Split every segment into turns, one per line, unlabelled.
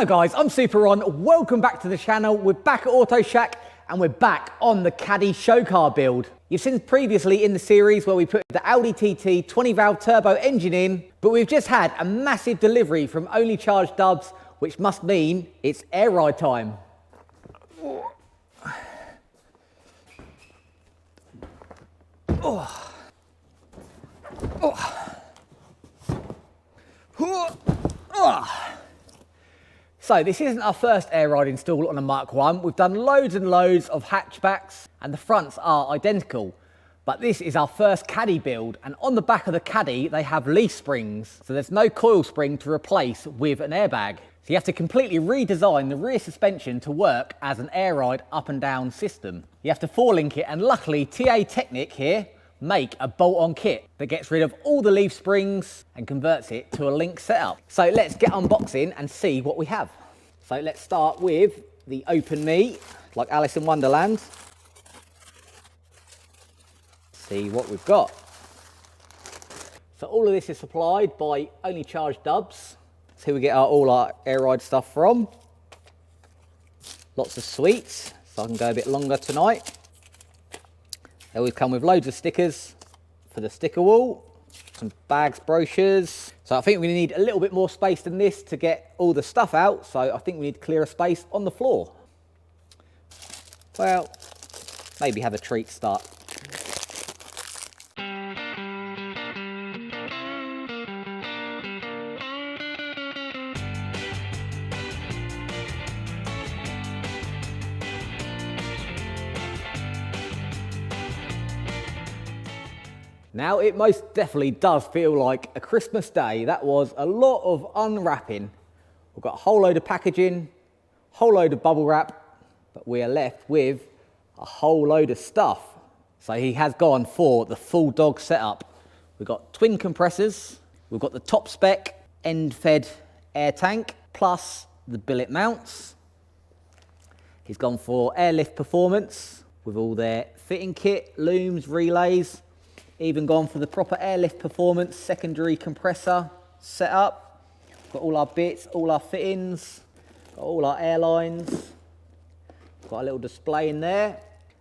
Hello guys, I'm Super Ron. Welcome back to the channel. We're back at Autoshack and we're back on the Caddy show car build. You've seen previously in the series where we put the Audi TT 20 valve turbo engine in, but we've just had a massive delivery from Only Charged Dubs, which must mean it's air ride time. Oh. Oh. Oh. So this isn't our first air ride install on a Mk1. We've done loads and loads of hatchbacks and the fronts are identical. But this is our first Caddy build, and on the back of the Caddy they have leaf springs. So there's no coil spring to replace with an airbag. So you have to completely redesign the rear suspension to work as an air ride up and down system. You have to 4-link it, and luckily TA TECHNIX here make a bolt-on kit that gets rid of all the leaf springs and converts it to a link setup. So let's get unboxing and see what we have. So let's start with the open knee, like Alice in Wonderland. See what we've got. So all of this is supplied by Only Charged Dubs. That's who we get all our air ride stuff from. Lots of sweets, so I can go a bit longer tonight. They always come with loads of stickers for the sticker wall, some bags, brochures. So I think we need a little bit more space than this to get all the stuff out. So I think we need to clear a space on the floor. Well, maybe have a treat start. Now, it most definitely does feel like a Christmas day. That was a lot of unwrapping. We've got a whole load of packaging, a whole load of bubble wrap, but we are left with a whole load of stuff. So he has gone for the full dog setup. We've got twin compressors, we've got the top spec end-fed air tank, plus the billet mounts. He's gone for airlift performance with all their fitting kit, looms, relays. Even gone for the proper airlift performance secondary compressor setup. Got all our bits, all our fittings, got all our airlines. Got a little display in there.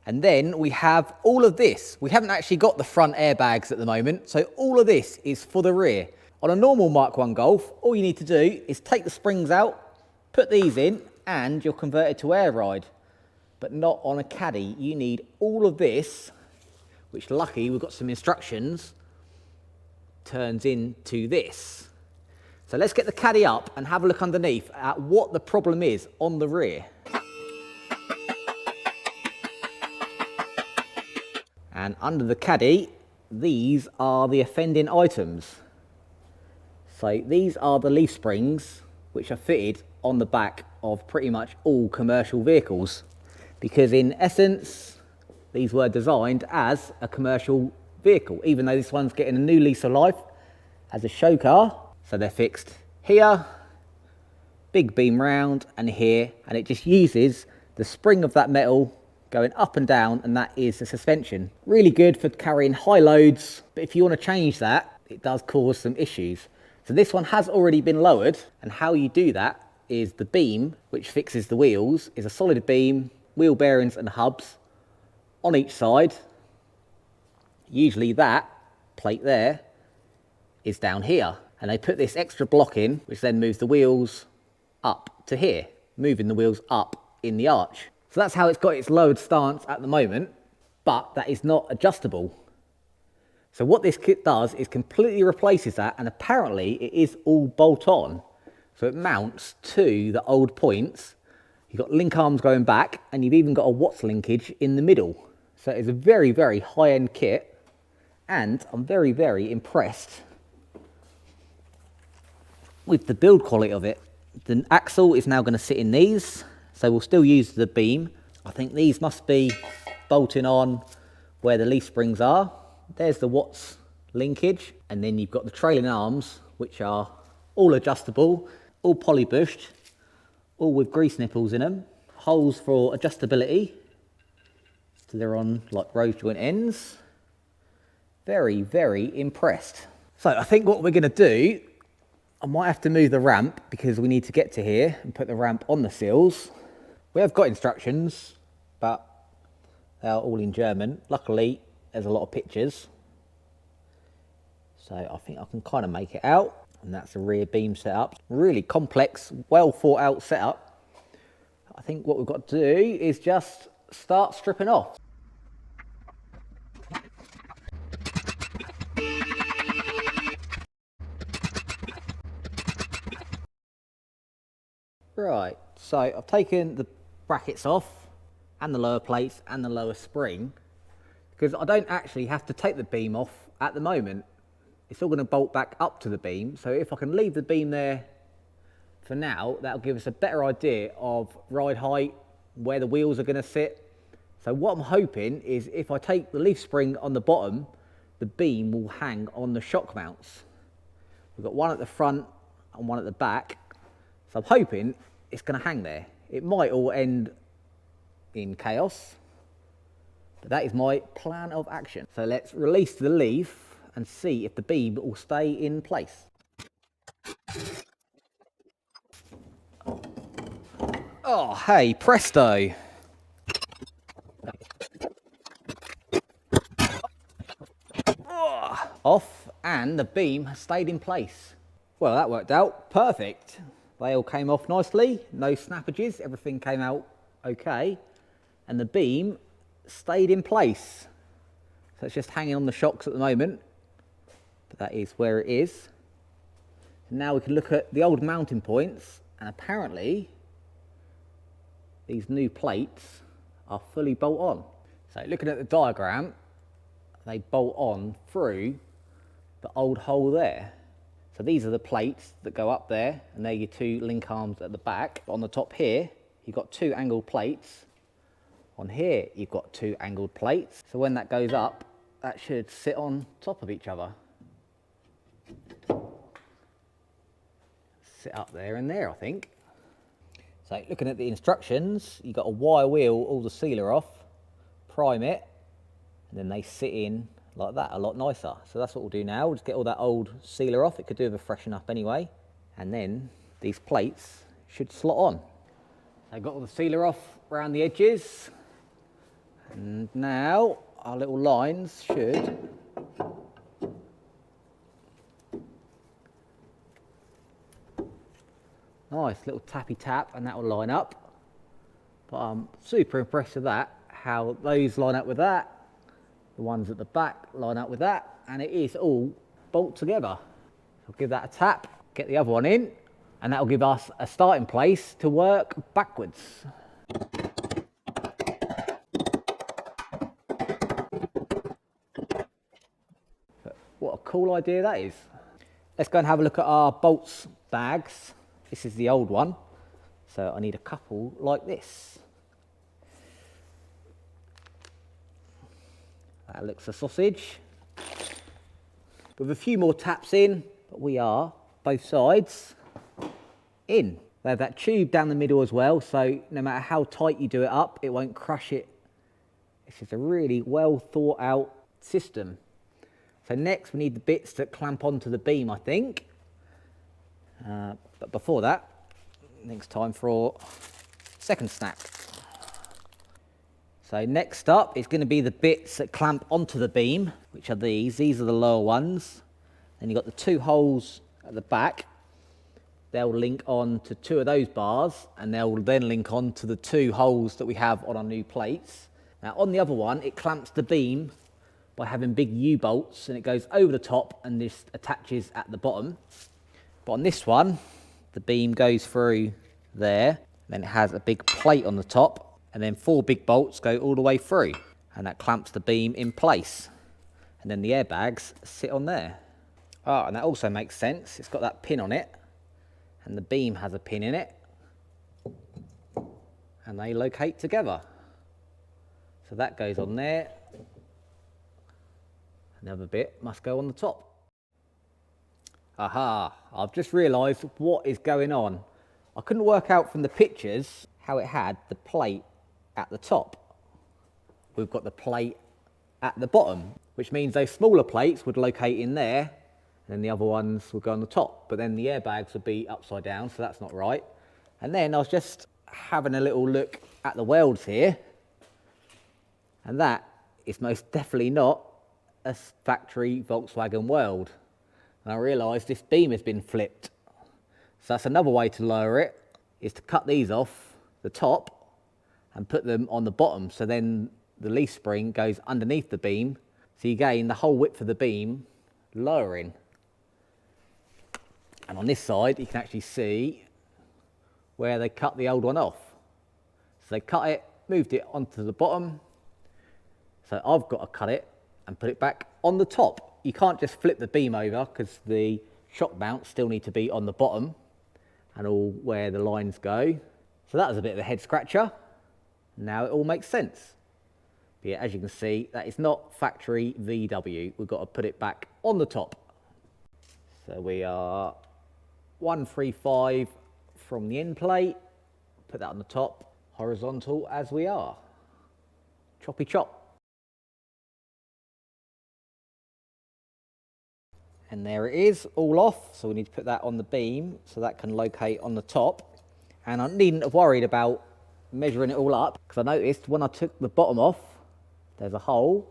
And then we have all of this. We haven't actually got the front airbags at the moment, so all of this is for the rear. On a normal Mk1 Golf, all you need to do is take the springs out, put these in, and you're converted to air ride. But not on a Caddy. You need all of this, which lucky we've got some instructions, turns into this. So let's get the Caddy up and have a look underneath at what the problem is on the rear. And under the Caddy, these are the offending items. So these are the leaf springs which are fitted on the back of pretty much all commercial vehicles, because in essence, these were designed as a commercial vehicle, even though this one's getting a new lease of life as a show car. So they're fixed here, big beam round, and here, and it just uses the spring of that metal going up and down, and that is the suspension. Really good for carrying high loads, but if you want to change that, it does cause some issues. So this one has already been lowered, and how you do that is the beam, which fixes the wheels, is a solid beam, wheel bearings and hubs on each side. Usually that plate there is down here, and they put this extra block in, which then moves the wheels up to here, moving the wheels up in the arch. So that's how it's got its lowered stance at the moment, but that is not adjustable. So what this kit does is completely replaces that, and apparently it is all bolt on. So it mounts to the old points. You've got link arms going back, and you've even got a Watts linkage in the middle. So it's a very, very high-end kit, and I'm very, very impressed with the build quality of it. The axle is now going to sit in these, so we'll still use the beam. I think these must be bolting on where the leaf springs are. There's the Watts linkage, and then you've got the trailing arms, which are all adjustable, all polybushed, all with grease nipples in them, holes for adjustability. So they're on like rose joint ends. Very, very impressed. So I think what we're going to do, I might have to move the ramp because we need to get to here and put the ramp on the seals. We have got instructions, but they are all in German. Luckily, there's a lot of pictures. So I think I can kind of make it out. And that's the rear beam setup. Really complex, well thought out setup. I think what we've got to do is just start stripping off. Right, so I've taken the brackets off and the lower plates and the lower spring because I don't actually have to take the beam off at the moment. It's all going to bolt back up to the beam, so if I can leave the beam there for now, that'll give us a better idea of ride height, where the wheels are going to sit. So what I'm hoping is if I take the leaf spring on the bottom, the beam will hang on the shock mounts. We've got one at the front and one at the back, so I'm hoping it's going to hang there. It might all end in chaos, but that is my plan of action. So let's release the leaf and see if the beam will stay in place. Oh, hey, presto. Oh, off, and the beam has stayed in place. Well, that worked out perfect. They all came off nicely, no snappages, everything came out okay, and the beam stayed in place. So it's just hanging on the shocks at the moment, but that is where it is. Now we can look at the old mounting points, and apparently these new plates are fully bolt on. So looking at the diagram, they bolt on through the old hole there. So these are the plates that go up there, and they're your two link arms at the back. On the top here, you've got two angled plates. On here, you've got two angled plates. So when that goes up, that should sit on top of each other. Sit up there and there, I think. So looking at the instructions, you've got to wire wheel all the sealer off, prime it, and then they sit in like that, a lot nicer. So that's what we'll do now. We'll just get all that old sealer off. It could do with a freshen up anyway. And then these plates should slot on. So I've got all the sealer off around the edges. And now our little lines should nice little tappy tap, and that will line up. But I'm super impressed with that, how those line up with that. The ones at the back line up with that, and it is all bolt together. So I'll give that a tap, get the other one in, and that will give us a starting place to work backwards. But what a cool idea that is. Let's go and have a look at our bolts bags. This is the old one, so I need a couple like this. That looks a sausage. With a few more taps in, but we are both sides in. They have that tube down the middle as well, so no matter how tight you do it up, it won't crush it. This is a really well thought out system. So next we need the bits that clamp onto the beam, I think. But before that, I think it's time for second snap. So next up is going to be the bits that clamp onto the beam, which are these. These are the lower ones. Then you've got the two holes at the back. They'll link on to two of those bars, and they'll then link on to the two holes that we have on our new plates. Now on the other one, it clamps the beam by having big U-bolts, and it goes over the top and just attaches at the bottom. But on this one, the beam goes through there, then it has a big plate on the top, and then 4 big bolts go all the way through, and that clamps the beam in place. And then the airbags sit on there. Oh, and that also makes sense. It's got that pin on it, and the beam has a pin in it, and they locate together. So that goes on there. Another bit must go on the top. Aha, I've just realised what is going on. I couldn't work out from the pictures how it had the plate at the top. We've got the plate at the bottom, which means those smaller plates would locate in there, and then the other ones would go on the top, but then the airbags would be upside down, so that's not right. And then I was just having a little look at the welds here, and that is most definitely not a factory Volkswagen weld. And I realised this beam has been flipped. So that's another way to lower it, is to cut these off the top and put them on the bottom, so then the leaf spring goes underneath the beam, so you gain the whole width of the beam lowering. And on this side you can actually see where they cut the old one off. So they cut it, moved it onto the bottom, so I've got to cut it and put it back on the top. You can't just flip the beam over because the shock mounts still need to be on the bottom and all where the lines go. So that was a bit of a head scratcher. Now it all makes sense. But yeah, as you can see, that is not factory VW. We've got to put it back on the top. So we are 135 from the end plate, put that on the top, horizontal as we are. Choppy chop. And there it is, all off. So we need to put that on the beam so that can locate on the top. And I needn't have worried about measuring it all up, because I noticed when I took the bottom off, there's a hole,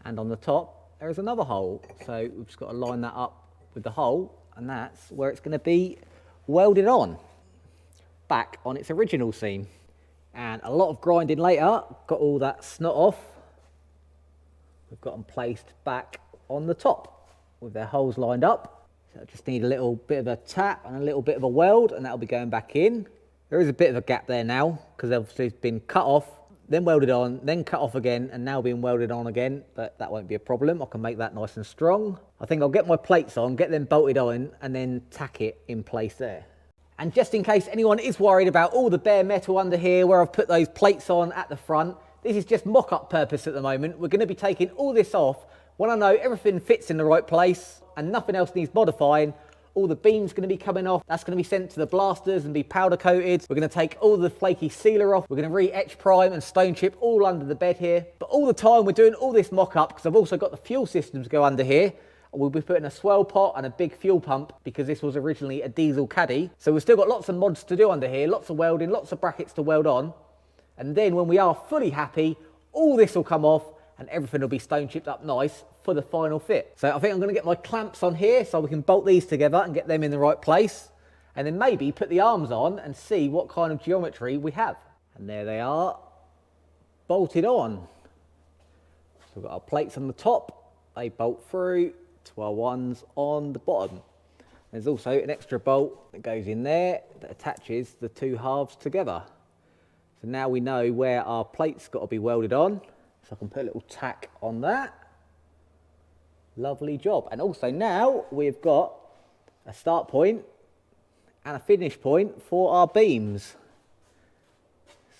and on the top there is another hole. So we've just got to line that up with the hole, and that's where it's going to be welded on, back on its original seam. And a lot of grinding later, got all that snot off. We've got them placed back on the top with their holes lined up. So I just need a little bit of a tap and a little bit of a weld, and that'll be going back in. There is a bit of a gap there now, because obviously it's been cut off, then welded on, then cut off again, and now being welded on again, but that won't be a problem. I can make that nice and strong. I think I'll get my plates on, get them bolted on, and then tack it in place there. And just in case anyone is worried about all the bare metal under here where I've put those plates on at the front, this is just mock-up purpose at the moment. We're going to be taking all this off when I know everything fits in the right place and nothing else needs modifying. All the beam's going to be coming off. That's going to be sent to the blasters and be powder coated. We're going to take all the flaky sealer off. We're going to re-etch prime and stone chip all under the bed here. But all the time we're doing all this mock-up, because I've also got the fuel systems go under here. We'll be putting a swell pot and a big fuel pump, because this was originally a diesel Caddy. So we've still got lots of mods to do under here, lots of welding, lots of brackets to weld on. And then when we are fully happy, all this will come off and everything will be stone chipped up nice for the final fit. So I think I'm going to get my clamps on here so we can bolt these together and get them in the right place, and then maybe put the arms on and see what kind of geometry we have. And there they are, bolted on. So we've got our plates on the top, they bolt through to our ones on the bottom. There's also an extra bolt that goes in there that attaches the two halves together. So now we know where our plate's got to be welded on. So I can put a little tack on that. Lovely job. And also now we've got a start point and a finish point for our beams.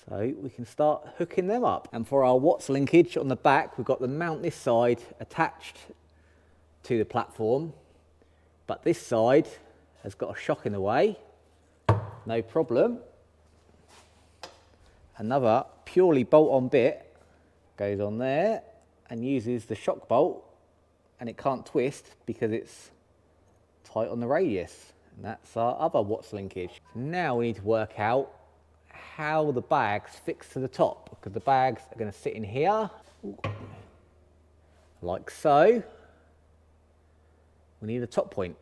So we can start hooking them up. And for our Watts linkage on the back, we've got the mount this side attached to the platform, but this side has got a shock in the way. No problem. Another purely bolt-on bit goes on there and uses the shock bolt, and it can't twist because it's tight on the radius. And that's our other Watts linkage. Now we need to work out how the bags fix to the top, because the bags are going to sit in here like so. We need a top point.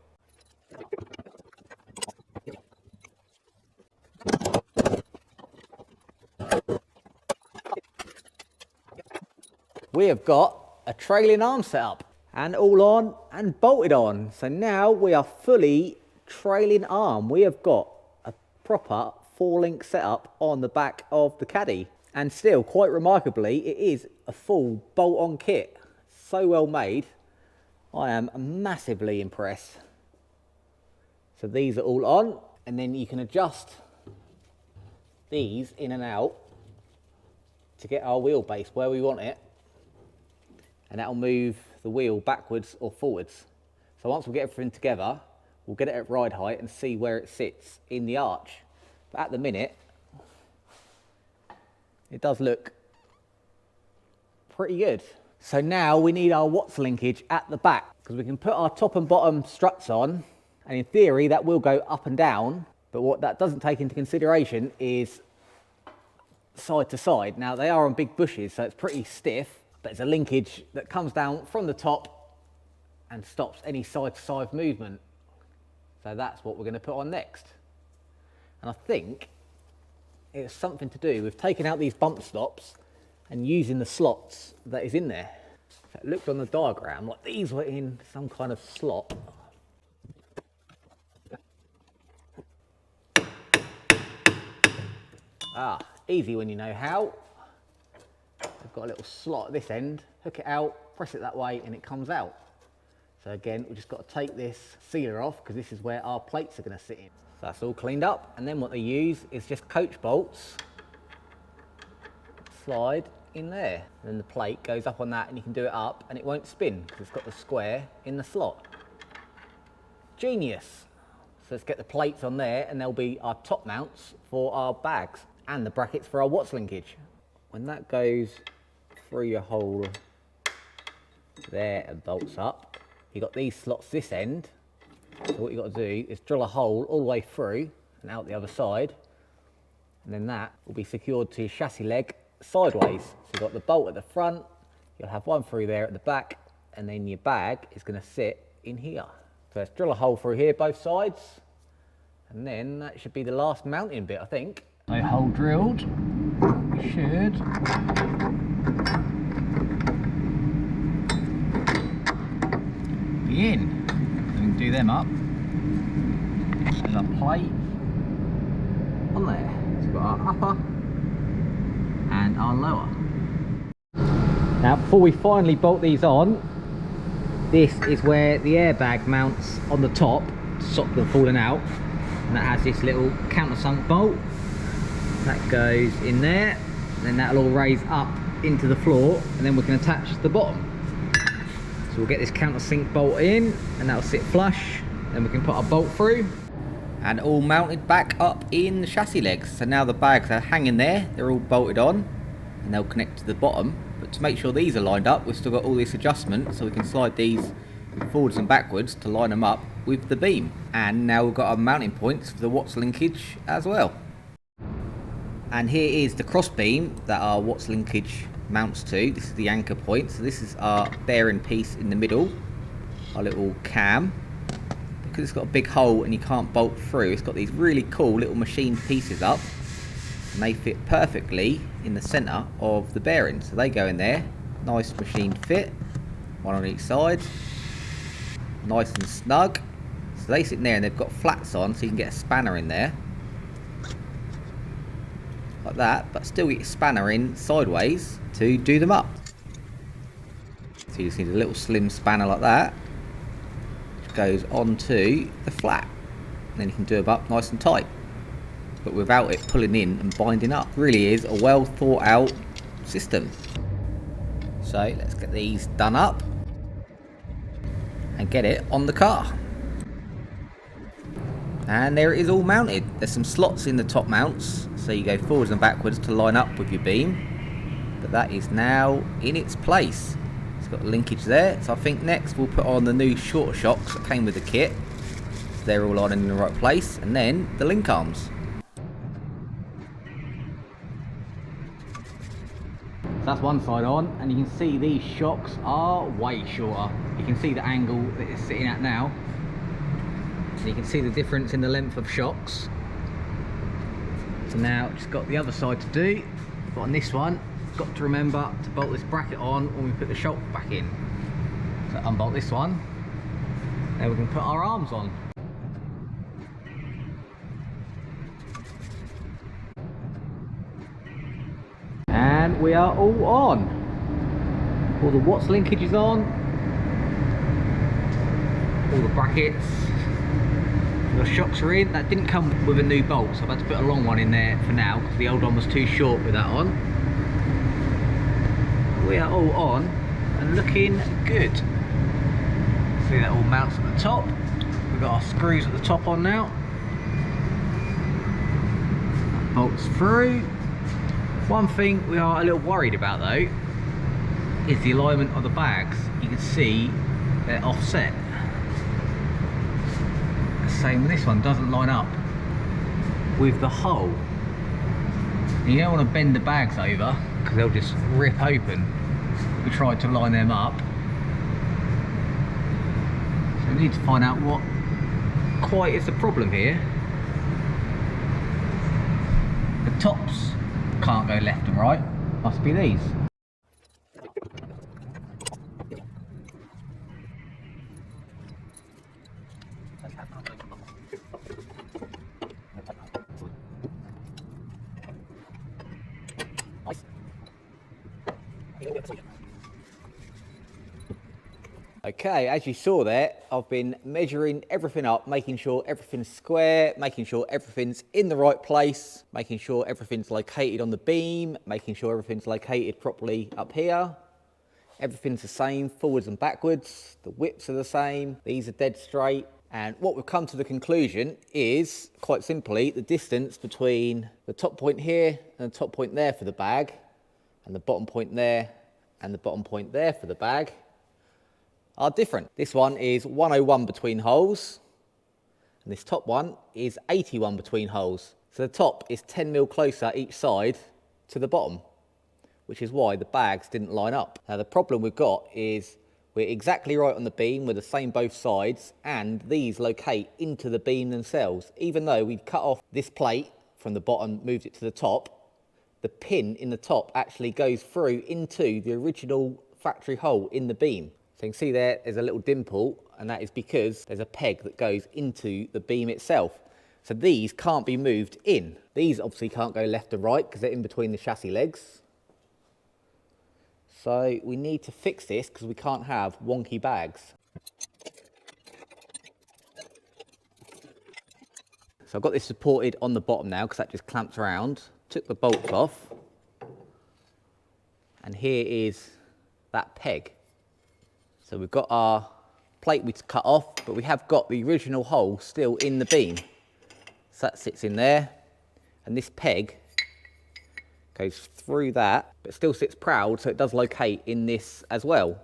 We have got a trailing arm set up and all on and bolted on. So now we are fully trailing arm. We have got a proper 4-link setup on the back of the Caddy. And still, quite remarkably, it is a full bolt-on kit. So well made. I am massively impressed. So these are all on, and then you can adjust these in and out to get our wheelbase where we want it. And that'll move the wheel backwards or forwards. So once we get everything together, we'll get it at ride height and see where it sits in the arch. But at the minute, it does look pretty good. So now we need our Watts linkage at the back, because we can put our top and bottom struts on, and in theory that will go up and down, but what that doesn't take into consideration is side to side. Now they are on big bushes, so it's pretty stiff, but it's a linkage that comes down from the top and stops any side to side movement. So that's what we're going to put on next. And I think it's something to do with taking out these bump stops and using the slots that is in there. So it looked on the diagram like these were in some kind of slot. Ah, easy when you know how. I've got a little slot at this end, hook it out, press it that way and it comes out. So again, we've just got to take this sealer off because this is where our plates are going to sit in. So that's all cleaned up, and then what they use is just coach bolts, slide in there. And then the plate goes up on that and you can do it up and it won't spin because it's got the square in the slot. Genius. So let's get the plates on there and there'll be our top mounts for our bags and the brackets for our Watts linkage. When that goes through your hole there and bolts up, you've got these slots this end. So what you've got to do is drill a hole all the way through and out the other side, and then that will be secured to your chassis leg sideways. So you've got the bolt at the front, you'll have one through there at the back, and then your bag is going to sit in here. So let's drill a hole through here both sides, and then that should be the last mounting bit, I think. So hole drilled, we should be in. So we can do them up. There's our plate on there. So we've got our upper and our lower. Now before we finally bolt these on, this is where the airbag mounts on the top to stop them falling out, and that has this little countersunk bolt that goes in there, and then that'll all raise up into the floor, and then we can attach the bottom. So we'll get this countersink bolt in and that'll sit flush, then we can put our bolt through, and all mounted back up in the chassis legs. So now the bags are hanging there, they're all bolted on and they'll connect to the bottom. But to make sure these are lined up, we've still got all this adjustment, so we can slide these forwards and backwards to line them up with the beam. And now we've got our mounting points for the Watts linkage as well. And here is the cross beam that our Watts linkage mounts to. This is the anchor point, so this is our bearing piece in the middle, our little cam. Because it's got a big hole and you can't bolt through, it's got these really cool little machined pieces up, and they fit perfectly in the centre of the bearing. So they go in there, nice machined fit, one on each side, nice and snug. So they sit in there and they've got flats on, so you can get a spanner in there like that, but still get your spanner in sideways to do them up. So you just need a little slim spanner like that, which goes onto the flat, and then you can do them up nice and tight, but without it pulling in and binding up. It really is a well thought out system. So let's get these done up and get it on the car. And there it is all mounted. There's some slots in the top mounts, so you go forwards and backwards to line up with your beam, but that is now in its place. It's got a linkage there, so I think next we'll put on the new shorter shocks that came with the kit. So they're all on in the right place, and then the link arms. So that's one side on, and you can see these shocks are way shorter. You can see the angle that it's sitting at now. So you can see the difference in the length of shocks. So now just got the other side to do, but on this one, got to remember to bolt this bracket on when we put the shock back in. So unbolt this one, then we can put our arms on. And we are all on. All the Watts linkage is on, all the brackets. The shocks are in. That didn't come with a new bolt, so I've had to put a long one in there for now because the old one was too short with that on. We are all on and looking good. See that all mounts at the top. We've got our screws at the top on now. That bolts through. One thing we are a little worried about though is the alignment of the bags. You can see they're offset. The same with this one, doesn't line up with the hole. And you don't want to bend the bags over because they'll just rip open. We tried to line them up. So we need to find out what quite is the problem here. The tops can't go left and right, must be these. Okay, as you saw there, I've been measuring everything up, making sure everything's square, making sure everything's in the right place, making sure everything's located on the beam, making sure everything's located properly up here. Everything's the same, forwards and backwards. The widths are the same, these are dead straight. And what we've come to the conclusion is, quite simply, the distance between the top point here and the top point there for the bag, and the bottom point there and the bottom point there for the bag, are different. This one is 101 between holes, and this top one is 81 between holes. So the top is 10 mil closer each side to the bottom, which is why the bags didn't line up. Now the problem we've got is we're exactly right on the beam, we're the same both sides, and these locate into the beam themselves. Even though we've cut off this plate from the bottom, moved it to the top, the pin in the top actually goes through into the original factory hole in the beam. So you can see there's a little dimple, and that is because there's a peg that goes into the beam itself. So these can't be moved in. These obviously can't go left or right because they're in between the chassis legs. So we need to fix this because we can't have wonky bags. So I've got this supported on the bottom now because that just clamps around. Took the bolts off. And here is that peg. So we've got our plate we cut off, but we have got the original hole still in the beam. So that sits in there, and this peg goes through that, but still sits proud, so it does locate in this as well,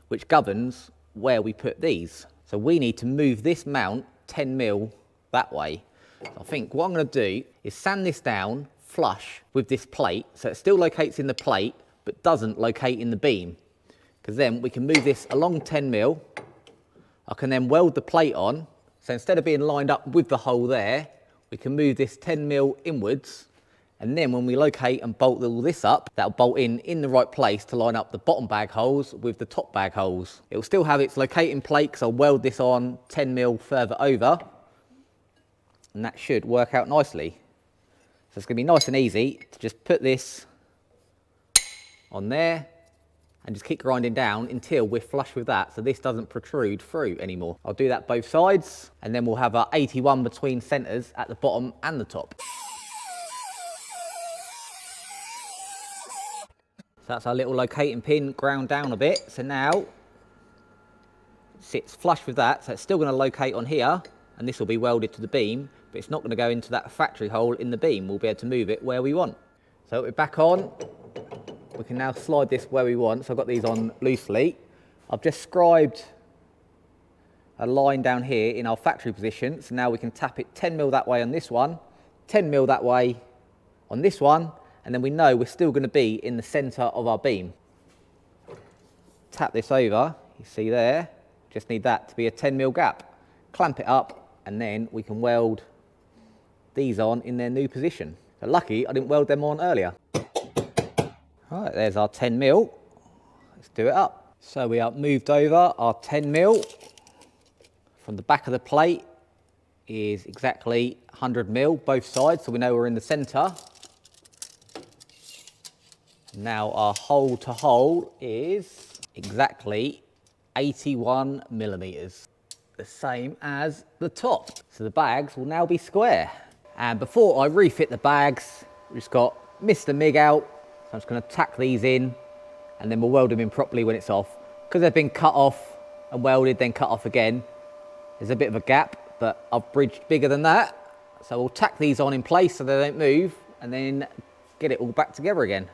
which governs where we put these. So we need to move this mount 10 mil that way. So I think what I'm going to do is sand this down flush with this plate, so it still locates in the plate, but doesn't locate in the beam. Because then we can move this along 10 mil. I can then weld the plate on. So instead of being lined up with the hole there, we can move this 10 mil inwards. And then when we locate and bolt all this up, that'll bolt in the right place to line up the bottom bag holes with the top bag holes. It will still have its locating plate because I'll weld this on 10 mil further over. And that should work out nicely. So it's going to be nice and easy to just put this on there and just keep grinding down until we're flush with that, so this doesn't protrude through anymore. I'll do that both sides, and then we'll have our 81 between centres at the bottom and the top. So that's our little locating pin ground down a bit. So now it sits flush with that, so it's still going to locate on here, and this will be welded to the beam, but it's not going to go into that factory hole in the beam. We'll be able to move it where we want. So we're back on. We can now slide this where we want. So I've got these on loosely. I've just scribed a line down here in our factory position. So now we can tap it 10 mil that way on this one, 10 mil that way on this one, and then we know we're still going to be in the centre of our beam. Tap this over, you see there, just need that to be a 10 mil gap. Clamp it up, and then we can weld these on in their new position. So lucky I didn't weld them on earlier. Right, there's our 10 mil. Let's do it up. So we have moved over our 10 mil. From the back of the plate is exactly 100 mil, both sides, so we know we're in the centre. Now our hole to hole is exactly 81 millimetres, the same as the top. So the bags will now be square. And before I refit the bags, we've just got Mr. MIG out. I'm just going to tack these in, and then we'll weld them in properly when it's off. Because they've been cut off and welded, then cut off again, there's a bit of a gap, but I've bridged bigger than that. So we'll tack these on in place so they don't move, and then get it all back together again.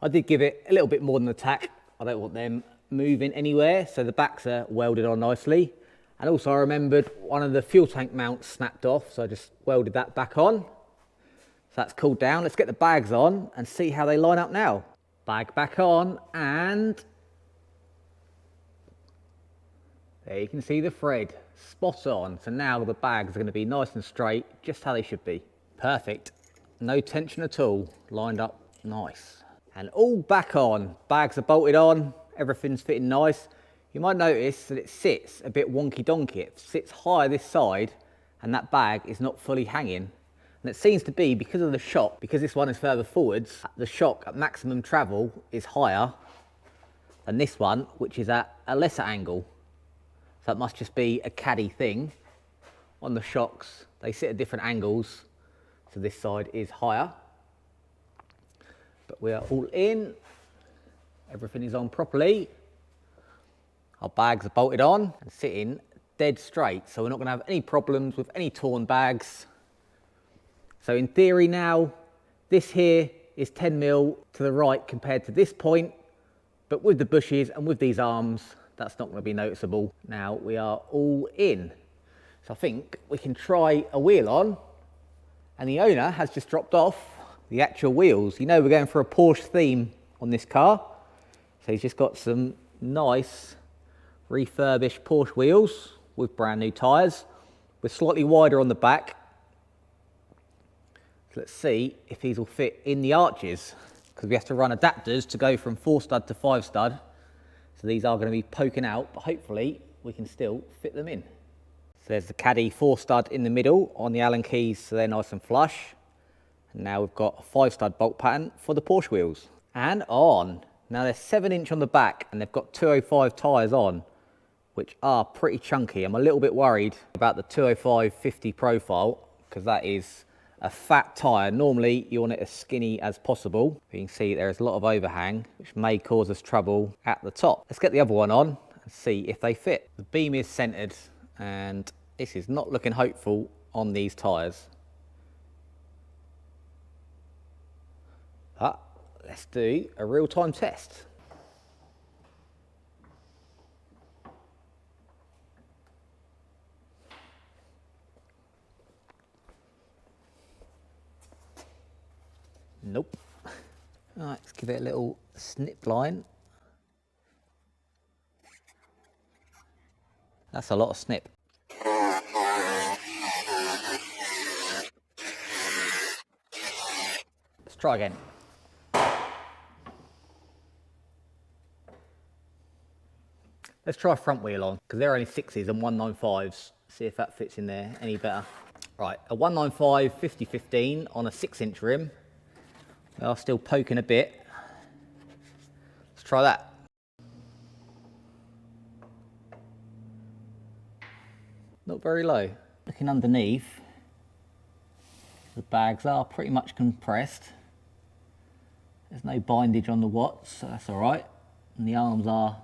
I did give it a little bit more than a tack. I don't want them moving anywhere, so the backs are welded on nicely. And also I remembered one of the fuel tank mounts snapped off, so I just welded that back on. So that's cooled down. Let's get the bags on and see how they line up now. Bag back on, and there you can see the thread, spot on. So now the bags are going to be nice and straight, just how they should be. Perfect, no tension at all, lined up nice. And all back on, bags are bolted on, everything's fitting nice. You might notice that it sits a bit wonky donkey. It sits higher this side and that bag is not fully hanging. And it seems to be because of the shock, because this one is further forwards, the shock at maximum travel is higher than this one, which is at a lesser angle. So it must just be a caddy thing. On the shocks, they sit at different angles. So this side is higher. But we are all in. Everything is on properly. Our bags are bolted on and sitting dead straight. So we're not going to have any problems with any torn bags. So in theory now, this here is 10 mil to the right compared to this point. But with the bushes and with these arms, that's not going to be noticeable. Now we are all in. So I think we can try a wheel on, and the owner has just dropped off the actual wheels. You know we're going for a Porsche theme on this car. So he's just got some nice refurbished Porsche wheels with brand new tyres. We're slightly wider on the back. So let's see if these will fit in the arches, because we have to run adapters to go from 4 stud to 5 stud. So these are going to be poking out, but hopefully we can still fit them in. So there's the Caddy 4 stud in the middle on the Allen keys, so they're nice and flush. And now we've got a 5 stud bolt pattern for the Porsche wheels. And on. Now they're 7-inch on the back and they've got 205 tyres on, which are pretty chunky. I'm a little bit worried about the 205/50 profile, because that is a fat tyre. Normally you want it as skinny as possible. You can see there is a lot of overhang, which may cause us trouble at the top. Let's get the other one on and see if they fit. The beam is centered and this is not looking hopeful on these tyres. But let's do a real-time test. Nope. All right, let's give it a little snip line. That's a lot of snip. Let's try again. Let's try front wheel on, because they're only 6s and 195s. See if that fits in there any better. Right, a 195 50/15 on a 6-inch rim. They are still poking a bit. Let's try that. Not very low. Looking underneath, the bags are pretty much compressed. There's no bindage on the watts, so that's all right. And the arms are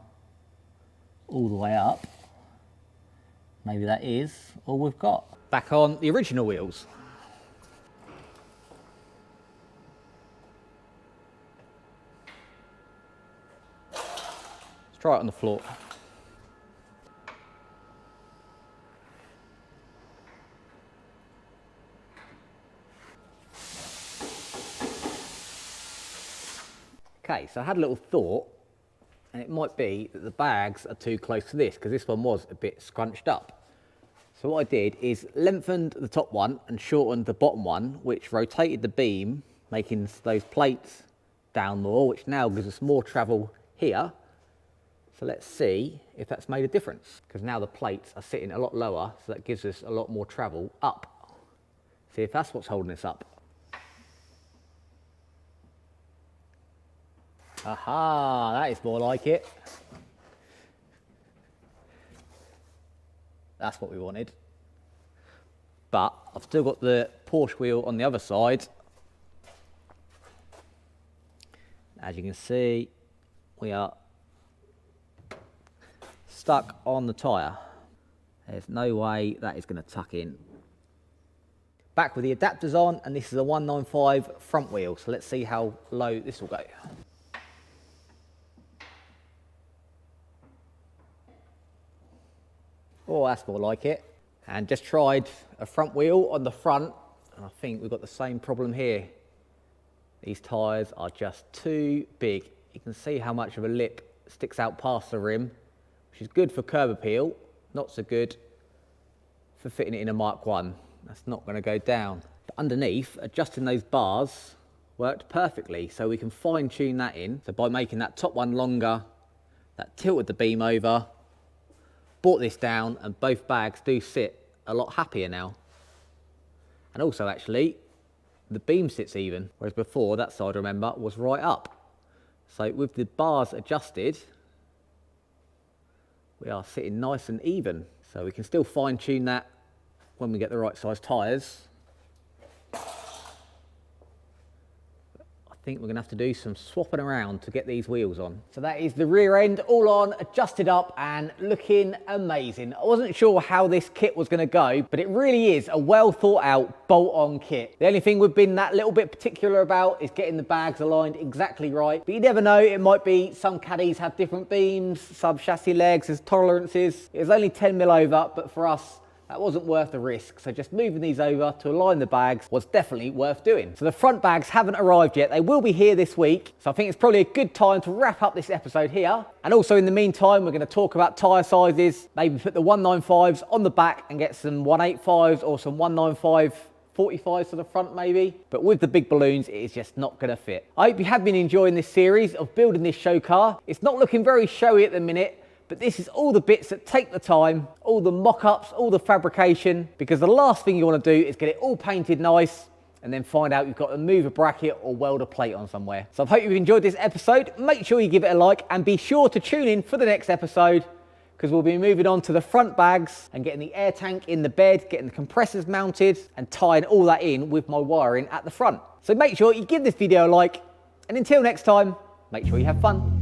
all the way up. Maybe that is all we've got. Back on the original wheels. Let's try it on the floor. Okay, so I had a little thought, and it might be that the bags are too close to this, because this one was a bit scrunched up. So what I did is lengthened the top one and shortened the bottom one, which rotated the beam, making those plates down more, which now gives us more travel here. So let's see if that's made a difference, because now the plates are sitting a lot lower, so that gives us a lot more travel up. See if that's what's holding us up. Aha, that is more like it. That's what we wanted. But I've still got the Porsche wheel on the other side. As you can see, we are stuck on the tyre. There's no way that is going to tuck in. Back with the adapters on, and this is a 195 front wheel. So let's see how low this will go. Oh, that's more like it. And just tried a front wheel on the front, and I think we've got the same problem here. These tyres are just too big. You can see how much of a lip sticks out past the rim, which is good for curb appeal, not so good for fitting it in a Mk1. That's not going to go down. But underneath, adjusting those bars worked perfectly, so we can fine tune that in. So by making that top one longer, that tilted the beam over, brought this down, and both bags do sit a lot happier now. And also actually, the beam sits even, whereas before that side, remember, was right up. So with the bars adjusted, we are sitting nice and even. So we can still fine tune that when we get the right size tyres. I think we're going to have to do some swapping around to get these wheels on. So that is the rear end all on, adjusted up and looking amazing. I wasn't sure how this kit was going to go, but it really is a well thought out bolt-on kit. The only thing we've been that little bit particular about is getting the bags aligned exactly right. But you never know, it might be some caddies have different beams, sub chassis legs, there's tolerances. It was only 10 mil over, but for us, that wasn't worth the risk, so just moving these over to align the bags was definitely worth doing. So the front bags haven't arrived yet. They will be here this week, so I think it's probably a good time to wrap up this episode here. And also in the meantime, we're going to talk about tyre sizes, maybe put the 195s on the back and get some 185s or some 195 45s to the front maybe. But with the big balloons, it is just not going to fit. I hope you have been enjoying this series of building this show car. It's not looking very showy at the minute, but this is all the bits that take the time, all the mock-ups, all the fabrication, because the last thing you want to do is get it all painted nice and then find out you've got to move a bracket or weld a plate on somewhere. So I hope you've enjoyed this episode. Make sure you give it a like and be sure to tune in for the next episode, because we'll be moving on to the front bags and getting the air tank in the bed, getting the compressors mounted and tying all that in with my wiring at the front. So make sure you give this video a like, and until next time, make sure you have fun.